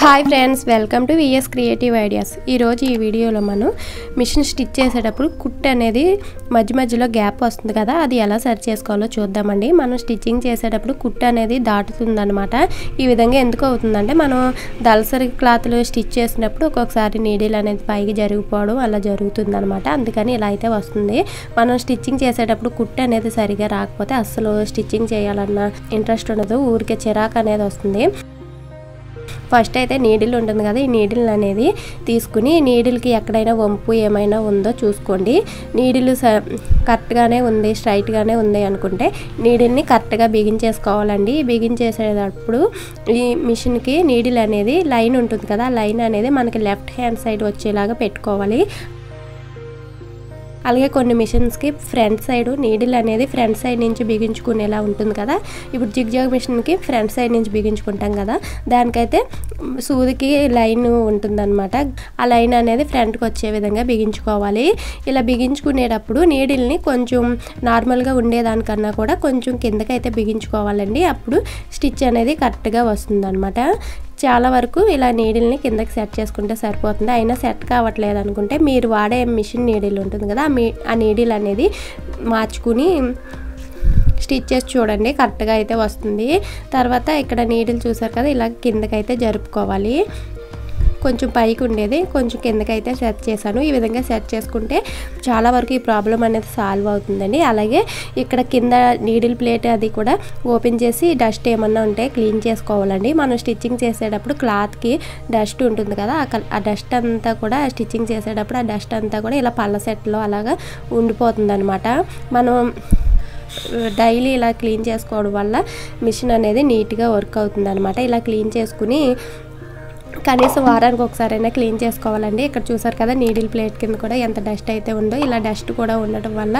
Hi friends, welcome to VS creative ideas. ఈరోజు ఈ వీడియోలో మనం మిషన్ స్టిచ్ చేసేటప్పుడు కుట్టు అనేది మధ్య మధ్యలో గ్యాప్ వస్తుంది కదా, అది ఎలా సరి చేసుకోవాలో చూద్దామండి. మనం స్టిచ్చింగ్ చేసేటప్పుడు కుట్టు అనేది దాటుతుందన్నమాట. ఈ విధంగా ఎందుకు అవుతుందంటే, మనం దళసరి క్లాత్లు స్టిచ్ చేసినప్పుడు ఒక్కొక్కసారి నీడిల్ అనేది పైకి జరిగిపోవడం అలా జరుగుతుందన్నమాట. అందుకని ఇలా అయితే వస్తుంది. మనం స్టిచ్చింగ్ చేసేటప్పుడు కుట్టు అనేది సరిగా రాకపోతే అస్సలు స్టిచ్చింగ్ చేయాలన్న ఇంట్రెస్ట్ ఉండదు, ఊరికే చిరాకు అనేది వస్తుంది. ఫస్ట్ అయితే నీడిల్ ఉంటుంది కదా, ఈ నీడిల్ అనేది తీసుకుని నీడిల్కి ఎక్కడైనా వంపు ఏమైనా ఉందో చూసుకోండి. నీడిల్ కరెక్ట్గానే ఉంది, స్ట్రైట్గానే ఉంది అనుకుంటే నీడిల్ని కరెక్ట్గా బిగించేసుకోవాలండి. బిగించేసేటప్పుడు ఈ మిషన్కి నీడిల్ అనేది లైన్ ఉంటుంది కదా, ఆ లైన్ అనేది మనకి లెఫ్ట్ హ్యాండ్ సైడ్ వచ్చేలాగా పెట్టుకోవాలి. అలాగే కొన్ని మిషన్స్కి ఫ్రంట్ సైడ్ నీడిల్ అనేది ఫ్రంట్ సైడ్ నుంచి బిగించుకునేలా ఉంటుంది కదా. ఇప్పుడు జిగ్జాగ్ మిషన్కి ఫ్రంట్ సైడ్ నుంచి బిగించుకుంటాం కదా, దానికైతే సూదికి లైన్ ఉంటుందన్నమాట. ఆ లైన్ అనేది ఫ్రంట్కి వచ్చే విధంగా బిగించుకోవాలి. ఇలా బిగించుకునేటప్పుడు నీడిల్ని కొంచెం నార్మల్గా ఉండేదానికన్నా కూడా కొంచెం కిందకైతే బిగించుకోవాలండి. అప్పుడు స్టిచ్ అనేది కరెక్ట్గా వస్తుందన్నమాట. చాలా వరకు ఇలా నీడిల్ని కిందకి సెట్ చేసుకుంటే సరిపోతుంది. అయినా సెట్ కావట్లేదు అనుకుంటే మీరు వాడే మిషన్ నీడిల్ ఉంటుంది కదా, ఆ నీడిల్ అనేది మార్చుకుని స్టిచ్ చేసి చూడండి, కరెక్ట్గా అయితే వస్తుంది. తర్వాత ఇక్కడ నీడిల్ చూసారు కదా, ఇలా కిందకైతే జరుపుకోవాలి. కొంచెం పైకి ఉండేది కొంచెం కిందకైతే సెట్ చేశాను. ఈ విధంగా సెట్ చేసుకుంటే చాలా వరకు ఈ ప్రాబ్లం అనేది సాల్వ్ అవుతుందండి. అలాగే ఇక్కడ కింద నీడిల్ ప్లేట్ అది కూడా ఓపెన్ చేసి డస్ట్ ఏమన్నా ఉంటే క్లీన్ చేసుకోవాలండి. మనం స్టిచ్చింగ్ చేసేటప్పుడు క్లాత్కి డస్ట్ ఉంటుంది కదా, ఆ డస్ట్ అంతా కూడా స్టిచ్చింగ్ చేసేటప్పుడు ఆ డస్ట్ అంతా కూడా ఇలా పళ్ళ సెట్లో అలాగా ఉండిపోతుంది అనమాట. మనం డైలీ ఇలా క్లీన్ చేసుకోవడం వల్ల మిషన్ అనేది నీట్గా వర్క్ అవుతుంది అనమాట. ఇలా క్లీన్ చేసుకుని కనీసం వారానికి ఒకసారైనా క్లీన్ చేసుకోవాలండి. ఇక్కడ చూసారు కదా, నీడిల్ ప్లేట్ కింద కూడా ఎంత డస్ట్ అయితే ఉందో, ఇలా డస్ట్ కూడా ఉండటం వల్ల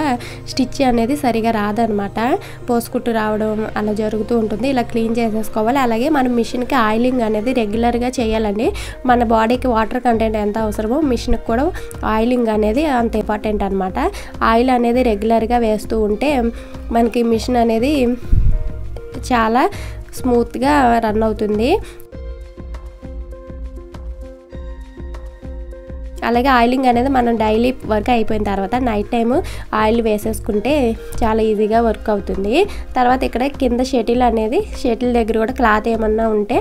స్టిచ్ అనేది సరిగా రాదనమాట, పోసుకుట్టు రావడం అలా జరుగుతూ ఉంటుంది. ఇలా క్లీన్ చేసేసుకోవాలి. అలాగే మనం మిషన్కి ఆయిలింగ్ అనేది రెగ్యులర్గా చేయాలండి. మన బాడీకి వాటర్ కంటెంట్ ఎంత అవసరమో మిషన్కి కూడా ఆయిలింగ్ అనేది అంత ఇంపార్టెంట్ అనమాట. ఆయిల్ అనేది రెగ్యులర్గా వేస్తూ ఉంటే మనకి మిషన్ అనేది చాలా స్మూత్గా రన్ అవుతుంది. అలాగే ఆయిలింగ్ అనేది మనం డైలీ వర్క్ అయిపోయిన తర్వాత నైట్ టైం ఆయిల్ వేసేసుకుంటే చాలా ఈజీగా వర్క్ అవుతుంది. తర్వాత ఇక్కడ కింద షటిల్ అనేది, షటిల్ దగ్గర కూడా క్లాత్ ఏమన్నా ఉంటే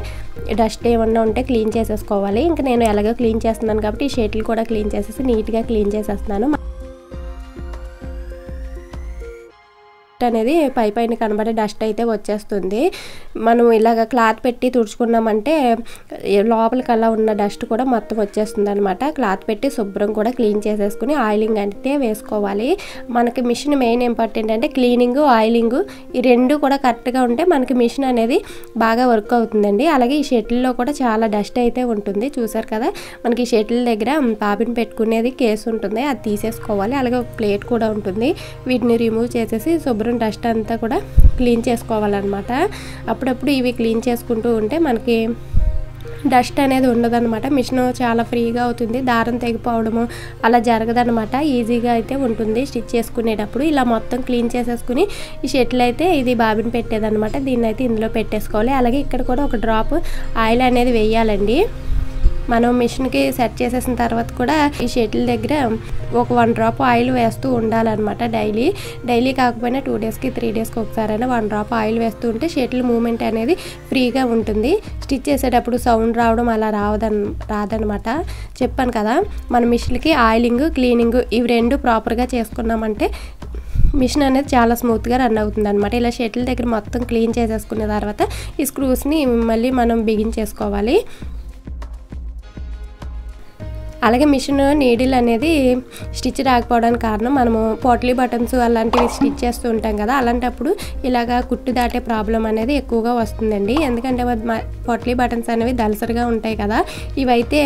డస్ట్ ఏమన్నా ఉంటే క్లీన్ చేసేసుకోవాలి. ఇంకా నేను ఎలాగో క్లీన్ చేస్తున్నాను కాబట్టి ఈ షటిల్ కూడా క్లీన్ చేసేసి నీట్గా క్లీన్ చేసేస్తున్నాను. అనేది పైన కనబడే డస్ట్ అయితే వచ్చేస్తుంది. మనం ఇలాగ క్లాత్ పెట్టి తుడుచుకున్నామంటే లోపలికల్లా ఉన్న డస్ట్ కూడా మొత్తం వచ్చేస్తుంది అనమాట. క్లాత్ పెట్టి శుభ్రం కూడా క్లీన్ చేసేసుకుని ఆయిలింగ్ అంటే వేసుకోవాలి. మనకి మిషన్ మెయిన్ ఇంపార్టెంట్ అంటే క్లీనింగ్, ఆయిలింగ్ ఈ రెండు కూడా కరెక్ట్గా ఉంటే మనకి మిషన్ అనేది బాగా వర్క్ అవుతుందండి. అలాగే ఈ షటిల్లో కూడా చాలా డస్ట్ అయితే ఉంటుంది. చూసారు కదా, మనకి షటిల్ దగ్గర బాబిన్ పెట్టుకునేది కేసు ఉంటుంది, అది తీసేసుకోవాలి. అలాగే ఒక ప్లేట్ కూడా ఉంటుంది, వీటిని రిమూవ్ చేసేసి శుభ్రం డస్ట్ అంతా కూడా క్లీన్ చేసుకోవాలన్నమాట. అప్పుడప్పుడు ఇవి క్లీన్ చేసుకుంటూ ఉంటే మనకి డస్ట్ అనేది ఉండదన్నమాట. మిషన్ చాలా ఫ్రీగా అవుతుంది, దారం తెగిపోవడము అలా జరగదన్నమాట. ఈజీగా అయితే ఉంటుంది స్టిచ్ చేసుకునేటప్పుడు. ఇలా మొత్తం క్లీన్ చేసేసుకుని ఈ షటిల్ అయితే ఇది బాబిన్ పెట్టేదన్నమాట, దీన్ని అయితే ఇందులో పెట్టేసుకోవాలి. అలాగే ఇక్కడ కూడా ఒక డ్రాప్ ఆయిల్ అనేది వేయాలండి. మనం మిషన్కి సెట్ చేసేసిన తర్వాత కూడా ఈ షటిల్ దగ్గర ఒక 1 డ్రాప్ ఆయిల్ వేస్తూ ఉండాలన్నమాట. డైలీ కాకపోయినా 2 డేస్కి 3 డేస్కి ఒకసారైనా 1 డ్రాప్ ఆయిల్ వేస్తూ ఉంటే షటిల్ మూమెంట్ అనేది ఫ్రీగా ఉంటుంది. స్టిచ్ చేసేటప్పుడు సౌండ్ రావడం అలా రాదనమాట. చెప్పాను కదా, మన మిషన్కి ఆయిలింగ్, క్లీనింగ్ ఇవి రెండు ప్రాపర్గా చేసుకున్నామంటే మిషన్ అనేది చాలా స్మూత్గా రన్ అవుతుంది అనమాట. ఇలా షటిల్ దగ్గర మొత్తం క్లీన్ చేసేసుకున్న తర్వాత ఈ స్క్రూస్ని మళ్ళీ మనం బిగించేసుకోవాలి. అలాగే మిషన్ నీడిల్ అనేది స్టిచ్ రాకపోవడానికి కారణం మనము పోట్లీ బటన్స్ అలాంటివి స్టిచ్ చేస్తూ ఉంటాం కదా, అలాంటప్పుడు ఇలాగా కుట్టు దాటే ప్రాబ్లం అనేది ఎక్కువగా వస్తుందండి. ఎందుకంటే పోట్లీ బటన్స్ అనేవి దళసరిగా ఉంటాయి కదా, ఇవైతే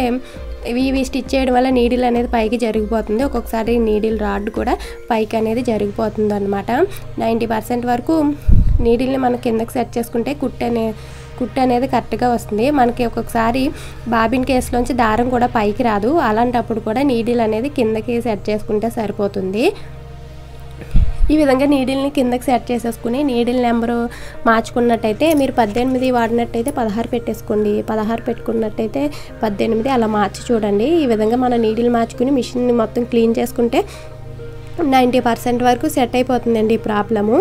ఇవి స్టిచ్ చేయడం వల్ల నీడిల్ అనేది పైకి జరిగిపోతుంది. ఒక్కొక్కసారి నీడిల్ రాడ్ కూడా పైకి అనేది జరిగిపోతుంది అనమాట. 90% వరకు నీడిల్ని మనం కిందకి సెట్ చేసుకుంటే కుట్టు అనేది కరెక్ట్గా వస్తుంది. మనకి ఒక్కొక్కసారి బాబిన్ కేసులోంచి దారం కూడా పైకి రాదు, అలాంటప్పుడు కూడా నీడిల్ అనేది కిందకి సెట్ చేసుకుంటే సరిపోతుంది. ఈ విధంగా నీడిల్ని కిందకి సెట్ చేసేసుకుని నీడిల్ నెంబరు మార్చుకున్నట్టయితే మీరు 18 వాడినట్టయితే 16 పెట్టేసుకోండి, 16 పెట్టుకున్నట్టయితే 18 అలా మార్చి చూడండి. ఈ విధంగా మన నీడిల్ మార్చుకుని మిషన్ని మొత్తం క్లీన్ చేసుకుంటే 90% వరకు సెట్ అయిపోతుందండి ఈ ప్రాబ్లము.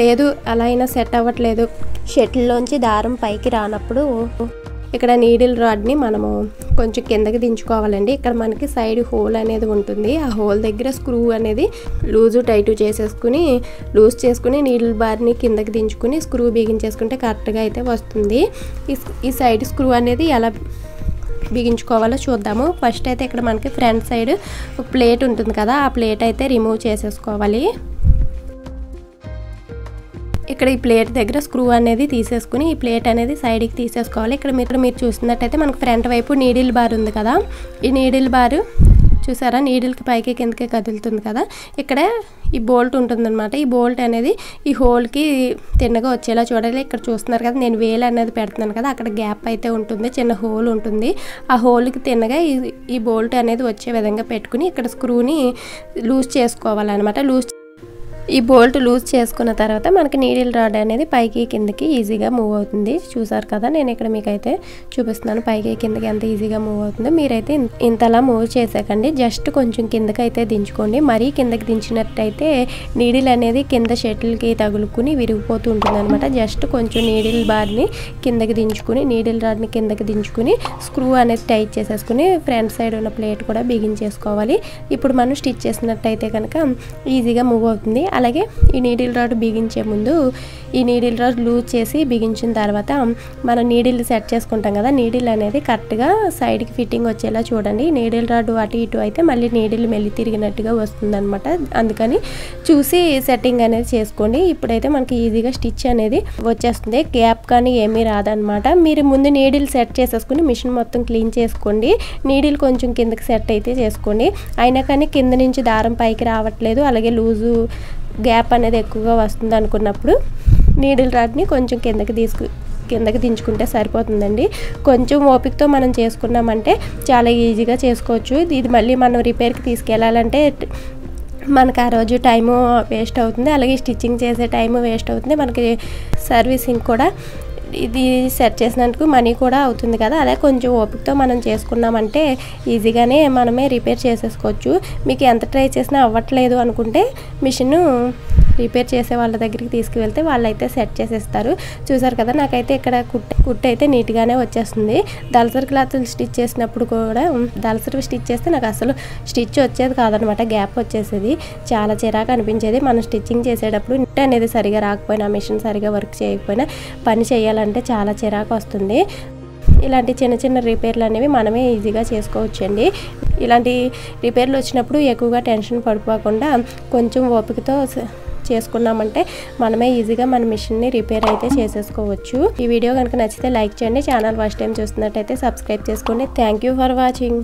లేదు అలా అయినా సెట్ అవ్వట్లేదు, షటిల్లోంచి దారం పైకి రానప్పుడు ఇక్కడ నీడిల్ రాడ్ని మనము కొంచెం కిందకి దించుకోవాలండి. ఇక్కడ మనకి సైడ్ హోల్ అనేది ఉంటుంది, ఆ హోల్ దగ్గర స్క్రూ అనేది లూజు టైటు చేసేసుకుని లూజ్ చేసుకుని నీడిల్ బార్ని కిందకి దించుకుని స్క్రూ బిగించేసుకుంటే కరెక్ట్గా అయితే వస్తుంది. ఈ సైడ్ స్క్రూ అనేది ఎలా బిగించుకోవాలో చూద్దాము. ఫస్ట్ అయితే ఇక్కడ మనకి ఫ్రంట్ సైడ్ ఒక ప్లేట్ ఉంటుంది కదా, ఆ ప్లేట్ అయితే రిమూవ్ చేసేసుకోవాలి. ఇక్కడ ఈ ప్లేట్ దగ్గర స్క్రూ అనేది తీసేసుకుని ఈ ప్లేట్ అనేది సైడ్కి తీసేసుకోవాలి. ఇక్కడ మీరు చూసినట్టయితే మనకు ఫ్రంట్ వైపు నీడిల్ బార్ ఉంది కదా, ఈ నీడిల్ బారు చూసారా నీడిల్కి పైకి కిందకి కదులుతుంది కదా, ఇక్కడ ఈ బోల్ట్ ఉంటుందన్నమాట. ఈ బోల్ట్ అనేది ఈ హోల్కి తిన్నగా వచ్చేలా చూడాలి. ఇక్కడ చూస్తున్నారు కదా నేను వేలు అనేది పెడుతున్నాను కదా, అక్కడ గ్యాప్ అయితే ఉంటుంది, చిన్న హోల్ ఉంటుంది. ఆ హోల్కి తిన్నగా ఈ బోల్ట్ అనేది వచ్చే విధంగా పెట్టుకుని ఇక్కడ స్క్రూని లూజ్ చేసుకోవాలన్నమాట. ఈ బోల్ట్ లూజ్ చేసుకున్న తర్వాత మనకి నీడిల్ రాడ్ అనేది పైకి కిందకి ఈజీగా మూవ్ అవుతుంది. చూసారు కదా నేను ఇక్కడ మీకైతే చూపిస్తున్నాను పైకి కిందకి ఎంత ఈజీగా మూవ్ అవుతుందో. మీరైతే ఇంతలా మూవ్ చేసాకండి, జస్ట్ కొంచెం కిందకి అయితే దించుకోండి. మరీ కిందకి దించినట్టయితే నీడిల్ అనేది కింద షటిల్కి తగులుకుని విరిగిపోతూ ఉంటుంది అనమాట. జస్ట్ కొంచెం నీడిల్ బార్ని కిందకి దించుకుని నీడిల్ రాడ్ని కిందకి దించుకుని స్క్రూ అనేది టైట్ చేసేసుకుని ఫ్రంట్ సైడ్ ఉన్న ప్లేట్ కూడా బిగించేసుకోవాలి. ఇప్పుడు మనం స్టిచ్ చేసినట్టయితే కనుక ఈజీగా మూవ్ అవుతుంది. అలాగే ఈ నీడిల్ రాడ్ బిగించే ముందు ఈ నీడిల్ రాడ్ లూజ్ చేసి బిగించిన తర్వాత మనం నీడిల్ సెట్ చేసుకుంటాం కదా, నీడిల్ అనేది కరెక్ట్గా సైడ్కి ఫిట్టింగ్ వచ్చేలా చూడండి. నీడిల్ రాడ్ అటు ఇటు అయితే మళ్ళీ నీడిల్ మెల్లి తిరిగినట్టుగా వస్తుందన్నమాట. అందుకని చూసి సెట్టింగ్ అనేది చేసుకోండి. ఇప్పుడైతే మనకి ఈజీగా స్టిచ్ అనేది వచ్చేస్తుంది, గ్యాప్ కానీ ఏమీ రాదనమాట. మీరు ముందు నీడిల్ సెట్ చేసేసుకుని మిషన్ మొత్తం క్లీన్ చేసుకోండి. నీడిల్ కొంచెం కిందకి సెట్ అయితే చేసుకోండి. అయినా కానీ కింద నుంచి దారం పైకి రావట్లేదు, అలాగే లూజు గ్యాప్ అనేది ఎక్కువగా వస్తుంది అనుకున్నప్పుడు నీడిల్ రాడ్ని కొంచెం కిందకి దించుకుంటే సరిపోతుందండి. కొంచెం ఓపికతో మనం చేసుకున్నామంటే చాలా ఈజీగా చేసుకోవచ్చు. ఇది మళ్ళీ మనం రిపేర్కి తీసుకెళ్ళాలంటే మనకు ఆ రోజు టైము వేస్ట్ అవుతుంది, అలాగే స్టిచ్చింగ్ చేసే టైము వేస్ట్ అవుతుంది, మనకి సర్వీసింగ్ కూడా ఇది సెట్ చేసినందుకు మనీ కూడా అవుతుంది కదా. అదే కొంచెం ఓపికతో మనం చేసుకున్నామంటే ఈజీగానే మనమే రిపేర్ చేసేసుకోవచ్చు. మీకు ఎంత ట్రై చేసినా అవ్వట్లేదు అనుకుంటే మిషన్ రిపేర్ చేసే వాళ్ళ దగ్గరికి తీసుకువెళ్తే వాళ్ళైతే సెట్ చేసేస్తారు. చూసారు కదా నాకైతే ఇక్కడ కుట్టు అయితే నీట్గానే వచ్చేస్తుంది. దళసరి క్లాతులు స్టిచ్ చేసినప్పుడు కూడా దళసరి స్టిచ్ చేస్తే నాకు అసలు స్టిచ్ వచ్చేది కాదనమాట, గ్యాప్ వచ్చేసేది, చాలా చిరాకు అనిపించేది. మనం స్టిచ్చింగ్ చేసేటప్పుడు నిట్ అనేది సరిగా రాకపోయినా మిషన్ సరిగా వర్క్ చేయకపోయినా పని చేయాలంటే చాలా చిరాకు వస్తుంది. ఇలాంటి చిన్న చిన్న రిపేర్లు అనేవి మనమే ఈజీగా చేసుకోవచ్చండి. ఇలాంటి రిపేర్లు వచ్చినప్పుడు ఎక్కువగా టెన్షన్ పడిపోకుండా కొంచెం ఓపికతో చేసుకున్నామంటే మనమే ఈజీగా మన మిషన్ని రిపేర్ అయితే చేసేసుకోవచ్చు. ఈ వీడియో కనుక నచ్చితే లైక్ చేయండి. ఛానల్ ఫస్ట్ టైం చూస్తున్నట్టయితే సబ్స్క్రైబ్ చేసుకోండి. Thank you for watching.